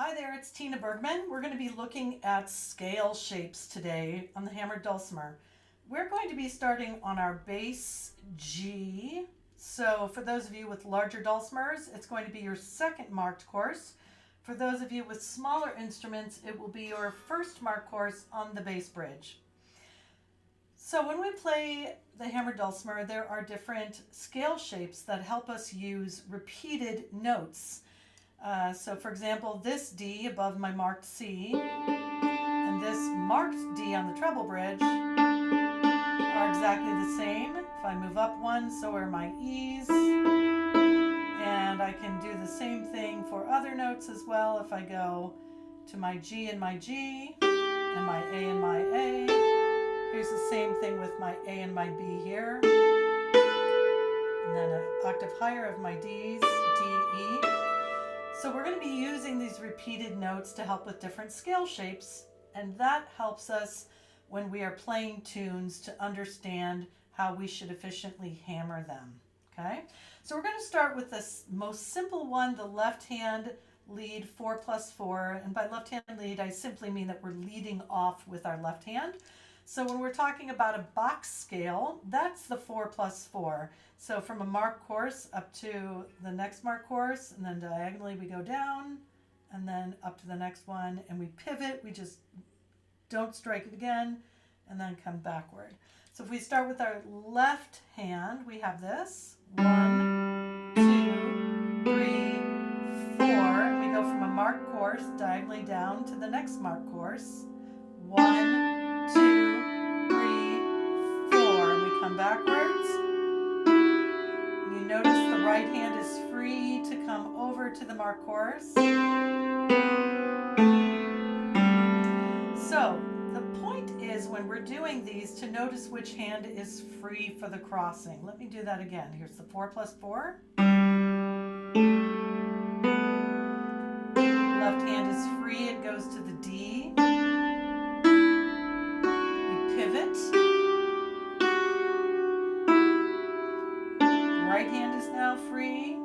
Hi there, it's Tina Bergman. We're going to be looking at scale shapes today on the Hammered Dulcimer. We're going to be starting on our bass G. So for those of you with larger dulcimers, it's going to be your second marked course. For those of you with smaller instruments, it will be your first marked course on the bass bridge. So when we play the Hammered Dulcimer, there are different scale shapes that help us use repeated notes. So for example, this D above my marked C and this marked D on the treble bridge are exactly the same. If I move up one, so are my E's. And I can do the same thing for other notes as well. If I go to my G and my G and my A and my A. Here's the same thing with my A and my B here. And then an octave higher of my D's, D, E. So we're going to be using these repeated notes to help with different scale shapes, and that helps us when we are playing tunes to understand how we should efficiently hammer them. Okay, so we're going to start with the most simple one, the left hand lead 4+4, and by left hand lead I simply mean that we're leading off with our left hand. So when we're talking about a box scale, that's the 4+4. So from a marked course up to the next marked course, and then diagonally we go down, and then up to the next one, and we pivot. We just don't strike it again, and then come backward. So if we start with our left hand, we have this 1, 2, 3, 4, and we go from a marked course diagonally down to the next marked course. 1, 2, 3, 4, and we come backwards. And you notice the right hand is free to come over to the marked course. So the point is, when we're doing these, to notice which hand is free for the crossing. Let me do that again. Here's the 4+4. Left hand is free, it goes to the D. Pivot. Right hand is now free.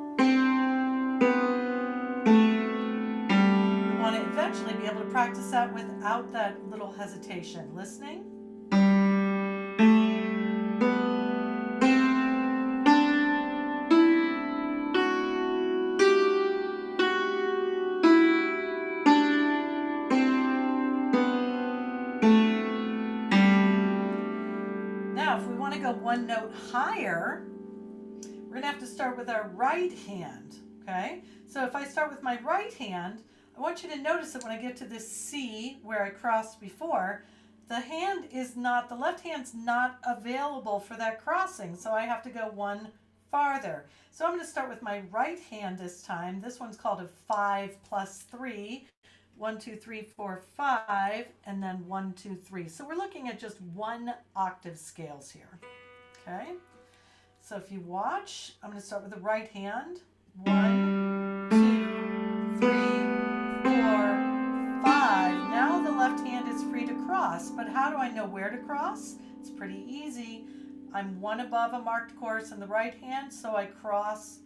We want to eventually be able to practice that without that little hesitation. Listening. Now, if we want to go one note higher, we're going to have to start with our right hand, okay? So if I start with my right hand, I want you to notice that when I get to this C where I crossed before, the left hand's not available for that crossing, so I have to go one farther. So I'm going to start with my right hand this time. This one's called a 5+3. 1, 2, 3, 4, 5, and then 1, 2, 3. So we're looking at just 1 octave scales here, okay? So if you watch, I'm going to start with the right hand. 1, 2, 3, 4, 5. Now the left hand is free to cross, but how do I know where to cross? It's pretty easy. I'm one above a marked course in the right hand, so I cross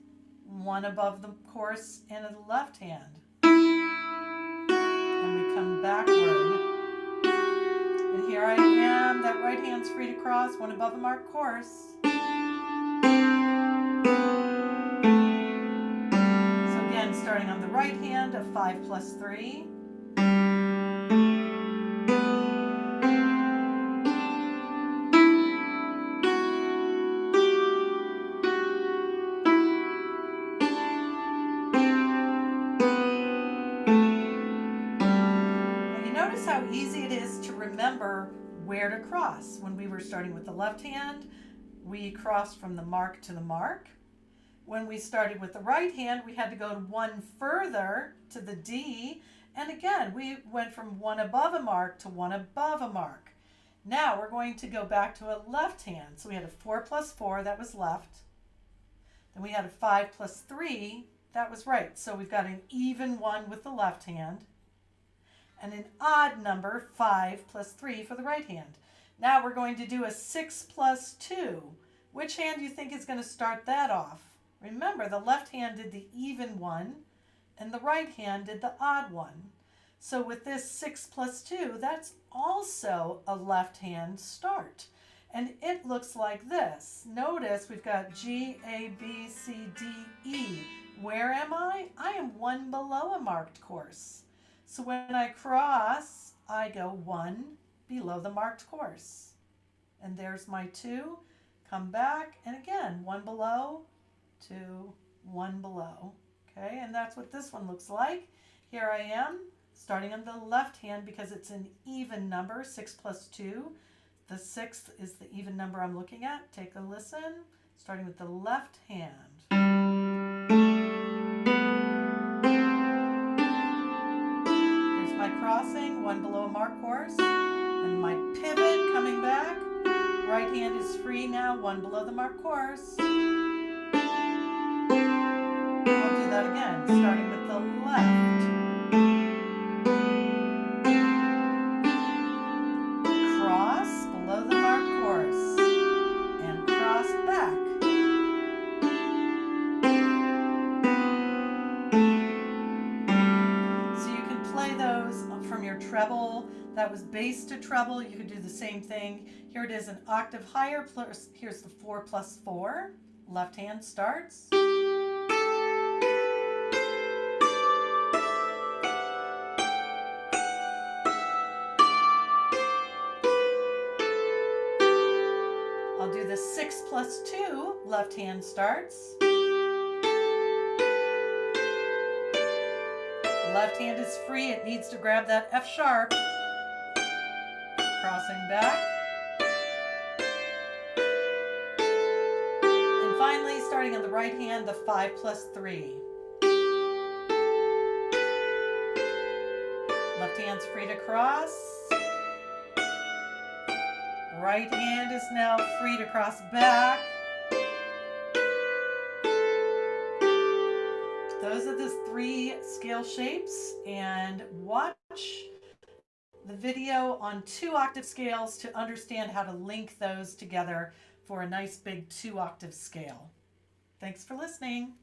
one above the course in the left hand. And we come backward. And here I am, that right hand's free to cross, one above a marked course. So again, starting on the right hand, a 5+3. Notice how easy it is to remember where to cross. When we were starting with the left hand, we crossed from the mark to the mark. When we started with the right hand, we had to go one further to the D. And again, we went from one above a mark to one above a mark. Now we're going to go back to a left hand. So we had a 4+4, that was left. Then we had a 5+3, that was right. So we've got an even one with the left hand, and an odd number, 5+3, for the right hand. Now we're going to do a 6+2. Which hand do you think is going to start that off? Remember, the left hand did the even one, and the right hand did the odd one. So with this 6 plus 2, that's also a left hand start. And it looks like this. Notice we've got G, A, B, C, D, E. Where am I? I am one below a marked course. So when I cross, I go one below the marked course. And there's my 2. Come back, and again, one below, 2, one below. Okay, and that's what this one looks like. Here I am, starting on the left hand because it's an even number, 6 plus 2. The 6th is the even number I'm looking at. Take a listen, starting with the left hand. Here's my crossing, one below a marked course, and my pivot coming back. Right hand is free now, one below the marked course. I'll do that again, starting with the left. Cross below the marked course and cross back. So you can play those from your treble. That was bass to treble. You could do the same thing. Here it is an octave higher. Plus, here's the 4 plus 4. Left hand starts. I'll do the 6 plus 2. Left hand starts. Left hand is free. It needs to grab that F sharp. Crossing back. And finally, starting on the right hand, the 5 plus 3. Left hand's free to cross. Right hand is now free to cross back. Those are the 3 scale shapes, and watch the video on 2 octave scales to understand how to link those together for a nice big 2 octave scale. Thanks for listening.